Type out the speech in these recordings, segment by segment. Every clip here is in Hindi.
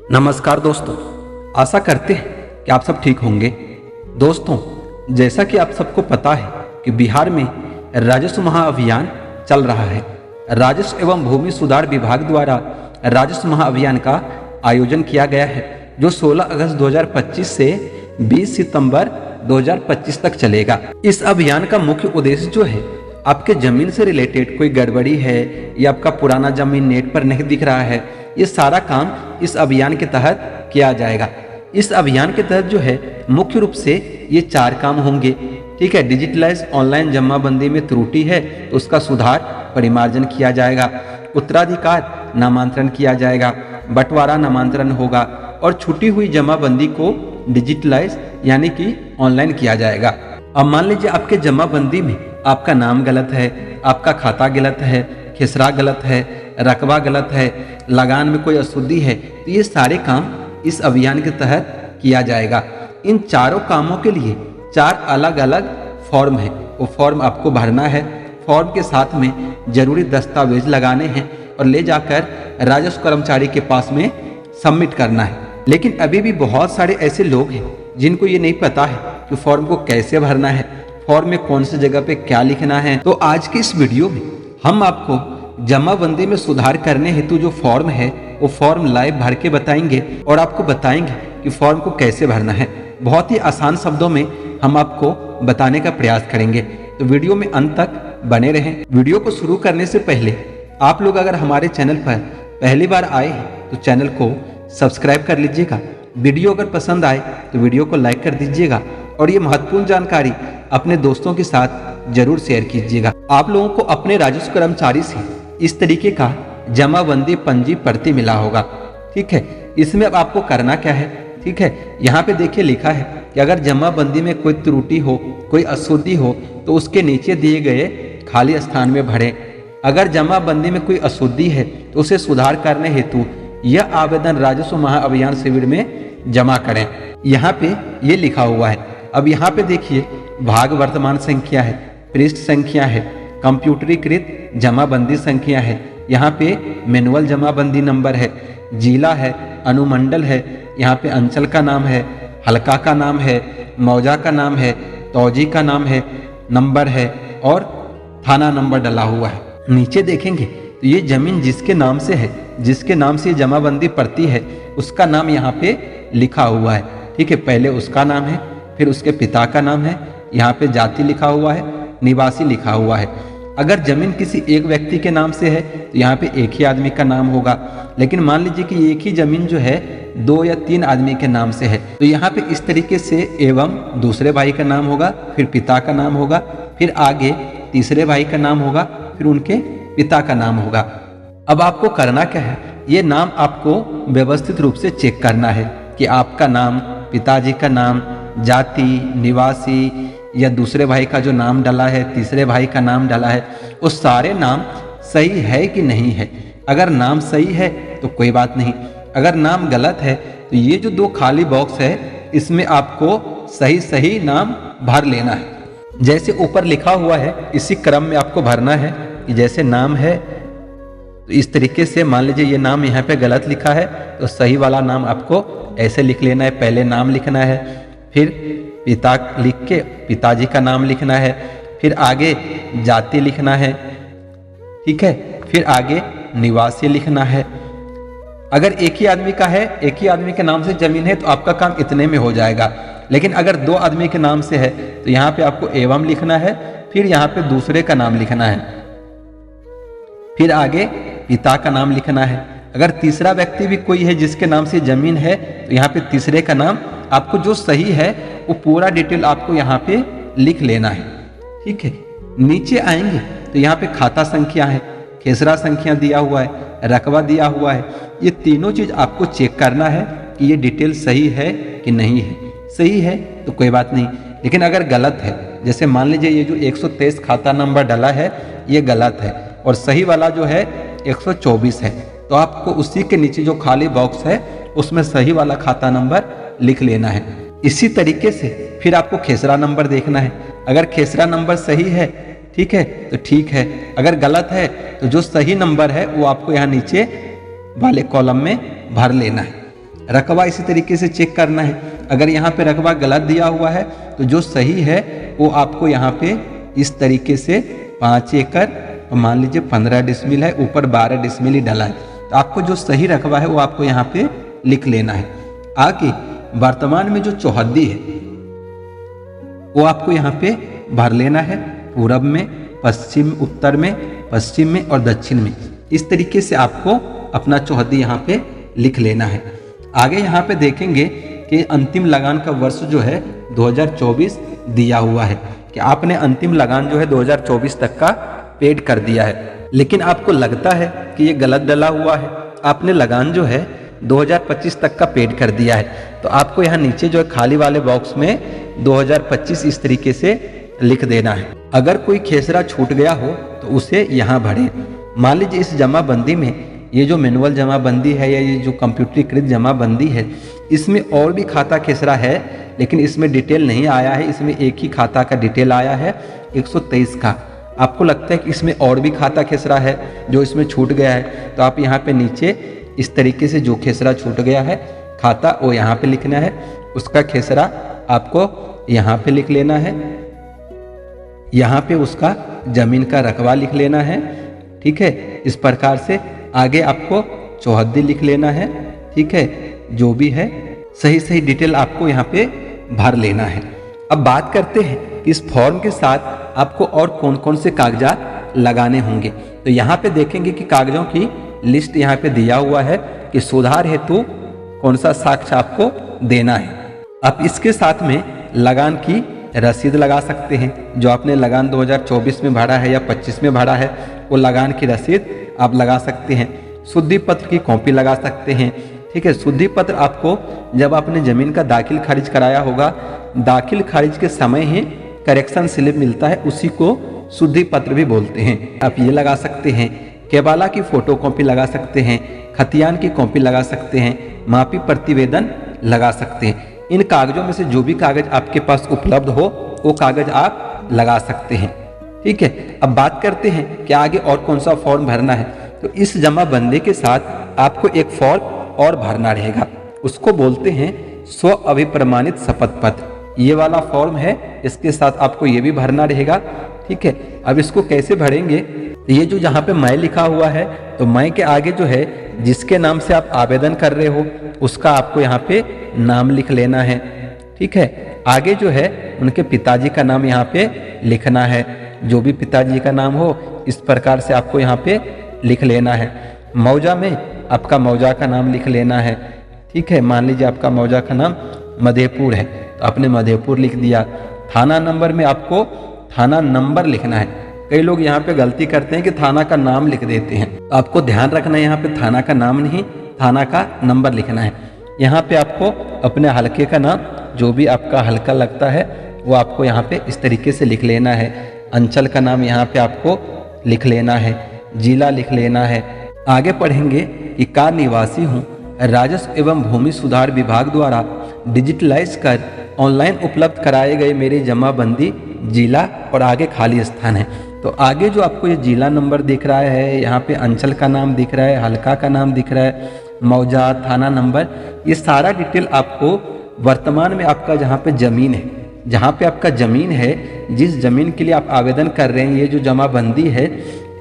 नमस्कार दोस्तों, आशा करते हैं कि आप सब ठीक होंगे। दोस्तों, जैसा कि आप सबको पता है कि बिहार में राजस्व महाअभियान चल रहा है। राजस्व एवं भूमि सुधार विभाग द्वारा राजस्व महाअभियान का आयोजन किया गया है, जो 16 अगस्त 2025 से 20 सितंबर 2025 तक चलेगा। इस अभियान का मुख्य उद्देश्य जो है, आपके जमीन से रिलेटेड कोई गड़बड़ी है या आपका पुराना जमीन नेट पर नहीं दिख रहा है, ये सारा काम इस अभियान के तहत किया जाएगा। इस अभियान के तहत जो है मुख्य रूप से ये 4 काम होंगे। ठीक है, डिजिटलाइज ऑनलाइन जमाबंदी में त्रुटि है तो उसका सुधार परिमार्जन किया जाएगा, उत्तराधिकार नामांतरण किया जाएगा, बंटवारा नामांतरण होगा और छूटी हुई जमाबंदी को डिजिटलाइज यानी कि ऑनलाइन किया जाएगा। अब मान लीजिए आपके जमाबंदी में आपका नाम गलत है, आपका खाता गलत है, खिसरा गलत है, रकबा गलत है, लगान में कोई अशुद्धि है, तो ये सारे काम इस अभियान के तहत किया जाएगा। इन चारों कामों के लिए 4 अलग अलग फॉर्म है, वो फॉर्म आपको भरना है। फॉर्म के साथ में जरूरी दस्तावेज लगाने हैं और ले जाकर राजस्व कर्मचारी के पास में सबमिट करना है। लेकिन अभी भी बहुत सारे ऐसे लोग हैं जिनको ये नहीं पता है कि फॉर्म को कैसे भरना है, फॉर्म में कौन सी जगह पे क्या लिखना है। तो आज की इस वीडियो में हम आपको जमाबंदी में सुधार करने हेतु जो फॉर्म है वो फॉर्म लाइव भर के बताएंगे और आपको बताएंगे कि फॉर्म को कैसे भरना है। बहुत ही आसान शब्दों में हम आपको बताने का प्रयास करेंगे, तो वीडियो में अंत तक बने रहें। वीडियो को शुरू करने से पहले आप लोग अगर हमारे चैनल पर पहली बार आए हैं तो चैनल को सब्सक्राइब कर लीजिएगा। वीडियो अगर पसंद आए तो वीडियो को लाइक कर दीजिएगा और ये महत्वपूर्ण जानकारी अपने दोस्तों के साथ जरूर शेयर कीजिएगा। आप लोगों को अपने राजस्व कर्मचारी से इस तरीके का जमाबंदी पंजी प्रति मिला होगा। ठीक है, इसमें अब आपको करना क्या है, ठीक है, यहाँ पे देखिए लिखा है कि अगर जमाबंदी में कोई त्रुटि हो, कोई अशुद्धि हो तो उसके नीचे दिए गए खाली स्थान में भरें। अगर जमाबंदी में कोई अशुद्धि है तो उसे सुधार करने हेतु यह आवेदन राजस्व महाअभियान शिविर में जमा करें। यहाँ पे ये लिखा हुआ है। अब यहाँ पे देखिए भाग वर्तमान संख्या है, पृष्ठ संख्या है, कंप्यूटरीकृत जमाबंदी संख्या है, यहाँ पे मैनुअल जमाबंदी नंबर है, जिला है, अनुमंडल है, यहाँ पे अंचल का नाम है, हलका का नाम है, मौजा का नाम है, तौजी का नाम है, नंबर है और थाना नंबर डला हुआ है। नीचे देखेंगे तो ये जमीन जिसके नाम से है, जिसके नाम से जमाबंदी पड़ती है, उसका नाम यहाँ पे लिखा हुआ है। ठीक है, पहले उसका नाम है, फिर उसके पिता का नाम है, यहाँ पे जाति लिखा हुआ है, निवासी लिखा हुआ है। अगर जमीन किसी एक व्यक्ति के नाम से है तो यहाँ पे एक ही आदमी का नाम होगा। लेकिन मान लीजिए कि एक ही जमीन जो है 2 या 3 आदमी के नाम से है, तो यहाँ पे इस तरीके से एवं दूसरे भाई का नाम होगा, फिर पिता का नाम होगा, फिर आगे तीसरे भाई का नाम होगा, फिर उनके पिता का नाम होगा। अब आपको करना क्या है, ये नाम आपको व्यवस्थित रूप से चेक करना है कि आपका नाम, पिताजी का नाम, जाति, निवासी या दूसरे भाई का जो नाम डाला है, तीसरे भाई का नाम डाला है, वो सारे नाम सही है कि नहीं है। अगर नाम सही है तो कोई बात नहीं, अगर नाम गलत है तो ये जो 2 खाली बॉक्स है इसमें आपको सही सही नाम भर लेना है। जैसे ऊपर लिखा हुआ है इसी क्रम में आपको भरना है कि जैसे नाम है तो इस तरीके से मान लीजिए ये नाम यहाँ पे गलत लिखा है तो सही वाला नाम आपको ऐसे लिख लेना है। पहले नाम लिखना है, फिर पिता लिख के पिताजी का नाम लिखना है, फिर आगे जाति लिखना है, ठीक है, फिर आगे निवासी लिखना है। अगर एक ही आदमी का है, एक ही आदमी के नाम से जमीन है तो आपका काम इतने में हो जाएगा। लेकिन अगर 2 आदमी के नाम से है तो यहाँ पे आपको एवं लिखना है, फिर यहाँ पे दूसरे का नाम लिखना है, फिर आगे पिता का नाम लिखना है। अगर तीसरा व्यक्ति भी कोई है जिसके नाम से जमीन है तो यहाँ पे तीसरे का नाम आपको जो सही है वो पूरा डिटेल आपको यहाँ पे लिख लेना है। ठीक है, नीचे आएंगे तो यहाँ पे खाता संख्या है, खेसरा संख्या दिया हुआ है, रकबा दिया हुआ है। ये तीनों चीज आपको चेक करना है कि ये डिटेल सही है कि नहीं है। सही है तो कोई बात नहीं, लेकिन अगर गलत है, जैसे मान लीजिए ये जो 123 खाता नंबर डाला है ये गलत है और सही वाला जो है 124 है, तो आपको उसी के नीचे जो खाली बॉक्स है उसमें सही वाला खाता नंबर लिख लेना है। इसी तरीके से फिर आपको खेसरा नंबर देखना है। अगर खेसरा नंबर सही है, ठीक है, तो ठीक है। अगर गलत है तो जो सही नंबर है वो आपको यहाँ नीचे वाले कॉलम में भर लेना है। रकबा इसी तरीके से चेक करना है। अगर यहाँ पे रकबा गलत दिया हुआ है तो जो सही है वो आपको यहाँ पे इस तरीके से 5 एकड़ मान लीजिए 15 डिसमिल है, ऊपर 12 डिसमिल ही डाला है, तो आपको जो सही रकबा है वो आपको यहाँ पे लिख लेना है। आगे वर्तमान में जो चौहद्दी है वो आपको यहाँ पे भर लेना है, पूरब में, पश्चिम, उत्तर में, पश्चिम में और दक्षिण में। इस तरीके से आपको अपना चौहद्दी यहाँ पे लिख लेना है। आगे यहाँ पे देखेंगे कि अंतिम लगान का वर्ष जो है 2024 दिया हुआ है कि आपने अंतिम लगान जो है 2024 तक का पेड कर दिया है, लेकिन आपको लगता है कि ये गलत डला हुआ है, आपने लगान जो है 2025 तक का पेड कर दिया है, तो आपको यहाँ नीचे जो है खाली वाले बॉक्स में 2025 इस तरीके से लिख देना है। अगर कोई खेसरा छूट गया हो तो उसे यहाँ भरें। मान लीजिए इस जमाबंदी में ये जो मैनुअल जमाबंदी है या ये जो कंप्यूटरीकृत जमाबंदी है, इसमें और भी खाता खेसरा है, लेकिन इसमें डिटेल नहीं आया है। इसमें एक ही खाता का डिटेल आया है 123 का। आपको लगता है कि इसमें और भी खाता खेसरा है जो इसमें छूट गया है, तो आप यहाँ पे नीचे इस तरीके से जो खेसरा छूट गया है खाता वो यहाँ पे लिखना है, उसका खेसरा आपको यहाँ पे लिख लेना है, यहाँ पे उसका जमीन का रकबा लिख लेना है। ठीक है, इस प्रकार से आगे आपको चौहद्दी लिख लेना है। ठीक है, जो भी है सही सही डिटेल आपको यहाँ पे भर लेना है। अब बात करते हैं कि इस फॉर्म के साथ आपको और कौन कौन से कागजात लगाने होंगे। तो यहाँ पे देखेंगे कि कागजों की लिस्ट यहाँ पे दिया हुआ है कि सुधार हेतु कौन सा साक्ष्य आपको देना है। आप इसके साथ में लगान की रसीद लगा सकते हैं, जो आपने लगान 2024 में भरा है या 25 में भरा है वो लगान की रसीद आप लगा सकते हैं। शुद्धि पत्र की कॉपी लगा सकते हैं। ठीक है, शुद्धि पत्र आपको जब आपने ज़मीन का दाखिल खारिज कराया होगा, दाखिल खारिज के समय ही करेक्शन स्लिप मिलता है, उसी को शुद्धि पत्र भी बोलते हैं। आप ये लगा सकते हैं। केबाला की फ़ोटो कॉपी लगा सकते हैं, खतियान की कॉपी लगा सकते हैं, मापी प्रतिवेदन लगा सकते हैं। इन कागजों में से जो भी कागज आपके पास उपलब्ध हो वो कागज आप लगा सकते हैं। ठीक है, अब बात करते हैं कि आगे और कौन सा फॉर्म भरना है। तो इस जमाबंदी के साथ आपको एक फॉर्म और भरना रहेगा, उसको बोलते हैं स्व अभिप्रमाणित शपथ पत्र। ये वाला फॉर्म है, इसके साथ आपको ये भी भरना रहेगा। ठीक है, अब इसको कैसे भरेंगे, ये जो जहाँ पे मैं लिखा हुआ है, तो मैं के आगे जो है जिसके नाम से आप आवेदन कर रहे हो उसका आपको यहाँ पे नाम लिख लेना है। ठीक है, आगे जो है उनके पिताजी का नाम यहाँ पे लिखना है, जो भी पिताजी का नाम हो इस प्रकार से आपको यहाँ पे लिख लेना है। मौजा में आपका मौजा का नाम लिख लेना है। ठीक है, मान लीजिए आपका मौजा का नाम मधेपुर है तो आपने मधेपुर लिख दिया। थाना नंबर में आपको थाना नंबर लिखना है। कई लोग यहाँ पे गलती करते हैं कि थाना का नाम लिख देते हैं, तो आपको ध्यान रखना है यहाँ पे थाना का नाम नहीं, थाना का नंबर लिखना है। यहाँ पे आपको अपने हलके का नाम, जो भी आपका हलका लगता है वो आपको यहाँ पे इस तरीके से लिख लेना है। अंचल का नाम यहाँ पे आपको लिख लेना है, जिला लिख लेना है। आगे पढ़ेंगे कि का निवासी हूँ, राजस्व एवं भूमि सुधार विभाग द्वारा डिजिटलाइज कर ऑनलाइन उपलब्ध कराए गए मेरी जमाबंदी जिला और आगे खाली स्थान है। तो आगे जो आपको ये जिला नंबर दिख रहा है, यहाँ पे अंचल का नाम दिख रहा है, हलका का नाम दिख रहा है, मौजा, थाना नंबर, ये सारा डिटेल आपको वर्तमान में आपका जहाँ पे ज़मीन है, जहाँ पे आपका ज़मीन है, जिस ज़मीन के लिए आप आवेदन कर रहे हैं, ये जो जमाबंदी है,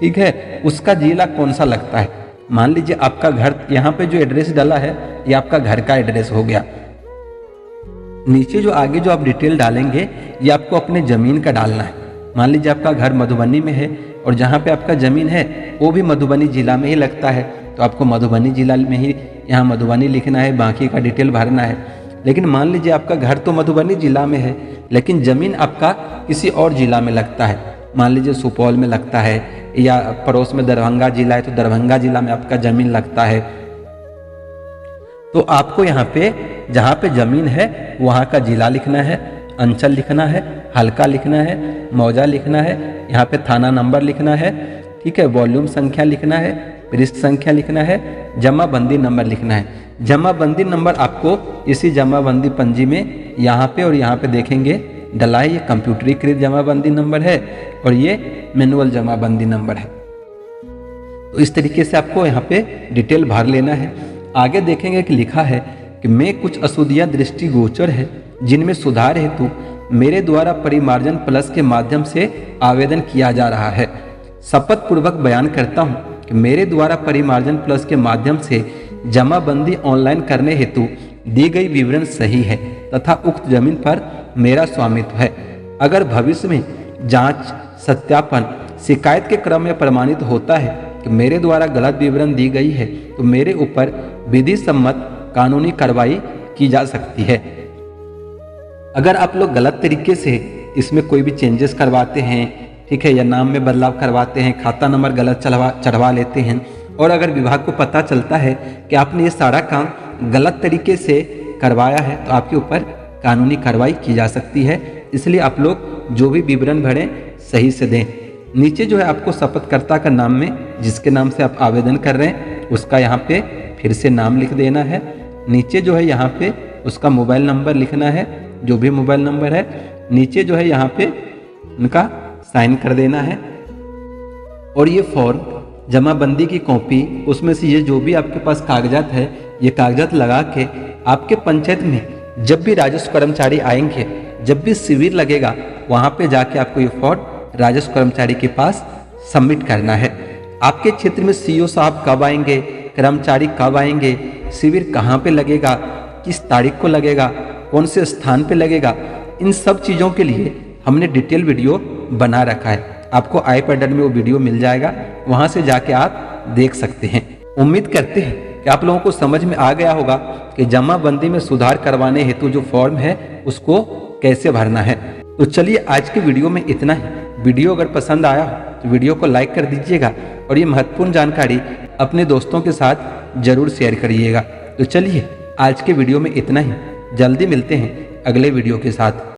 ठीक है, उसका जिला कौन सा लगता है। मान लीजिए आपका घर, यहाँ पे जो एड्रेस डाला है ये आपका घर का एड्रेस हो गया। नीचे जो आगे जो आप डिटेल डालेंगे ये आपको अपने ज़मीन का डालना है। मान लीजिए आपका घर मधुबनी में है और जहाँ पे आपका ज़मीन है वो भी मधुबनी जिला में ही लगता है, तो आपको मधुबनी जिला में ही यहाँ मधुबनी लिखना है, बाकी का डिटेल भरना है। लेकिन मान लीजिए आपका घर तो मधुबनी जिला में है लेकिन ज़मीन आपका किसी और जिला में लगता है, मान लीजिए सुपौल में लगता है या पड़ोस में दरभंगा जिला है तो दरभंगा जिला में आपका ज़मीन लगता है, तो आपको यहाँ पे जहाँ पे ज़मीन है वहाँ का जिला लिखना है, अंचल लिखना है, हलका लिखना है, मौजा लिखना है, यहाँ पे थाना नंबर लिखना है। ठीक है, वॉल्यूम संख्या लिखना है, पृष्ठ संख्या लिखना है, जमाबंदी नंबर लिखना है। जमाबंदी नंबर आपको इसी जमाबंदी पंजी में यहाँ पे और यहाँ पे देखेंगे डला है, ये कंप्यूटरीकृत जमाबंदी नंबर है और ये मैनुअल जमाबंदी नंबर है। तो इस तरीके से आपको यहाँ पे डिटेल भर लेना है। आगे देखेंगे कि लिखा है कि कि मैं कुछ अशुद्धियाँ दृष्टिगोचर है जिनमें सुधार हेतु मेरे द्वारा परिमार्जन प्लस के माध्यम से आवेदन किया जा रहा है। शपथ पूर्वक बयान करता हूँ कि मेरे द्वारा परिमार्जन प्लस के माध्यम से जमाबंदी ऑनलाइन करने हेतु दी गई विवरण सही है तथा उक्त जमीन पर मेरा स्वामित्व है। अगर भविष्य में जांच, सत्यापन, शिकायत के क्रम में प्रमाणित होता है कि मेरे द्वारा गलत विवरण दी गई है तो मेरे ऊपर विधि सम्मत कानूनी कार्रवाई की जा सकती है। अगर आप लोग गलत तरीके से इसमें कोई भी चेंजेस करवाते हैं, ठीक है, या नाम में बदलाव करवाते हैं, खाता नंबर गलत चढ़वा लेते हैं और अगर विभाग को पता चलता है कि आपने ये सारा काम गलत तरीके से करवाया है तो आपके ऊपर कानूनी कार्रवाई की जा सकती है। इसलिए आप लोग जो भी विवरण भरें सही से दें। नीचे जो है आपको शपथकर्ता का नाम में जिसके नाम से आप आवेदन कर रहे हैं उसका यहाँ पे फिर से नाम लिख देना है। नीचे जो है यहाँ पे उसका मोबाइल नंबर लिखना है, जो भी मोबाइल नंबर है। नीचे जो है यहाँ पे उनका साइन कर देना है। और ये फॉर्म जमाबंदी की कॉपी, उसमें से ये जो भी आपके पास कागजात है ये कागजात लगा के आपके पंचायत में जब भी राजस्व कर्मचारी आएंगे, जब भी शिविर लगेगा, वहाँ पे जाके आपको ये फॉर्म राजस्व कर्मचारी के पास सबमिट करना है। आपके क्षेत्र में सीईओ साहब कब आएंगे, कर्मचारी कब आएंगे, शिविर कहाँ पे लगेगा, किस तारीख को लगेगा, कौन से स्थान पे लगेगा, इन सब चीज़ों के लिए हमने डिटेल वीडियो बना रखा है। आपको आई पैडर में वो वीडियो मिल जाएगा, वहाँ से जाके आप देख सकते हैं। उम्मीद करते हैं कि आप लोगों को समझ में आ गया होगा कि जमाबंदी में सुधार करवाने हेतु जो फॉर्म है उसको कैसे भरना है। तो चलिए आज के वीडियो में इतना ही। वीडियो अगर पसंद आया हो तो वीडियो को लाइक कर दीजिएगा और ये महत्वपूर्ण जानकारी अपने दोस्तों के साथ जरूर शेयर करिएगा। तो चलिए आज के वीडियो में इतना ही, जल्दी मिलते हैं अगले वीडियो के साथ।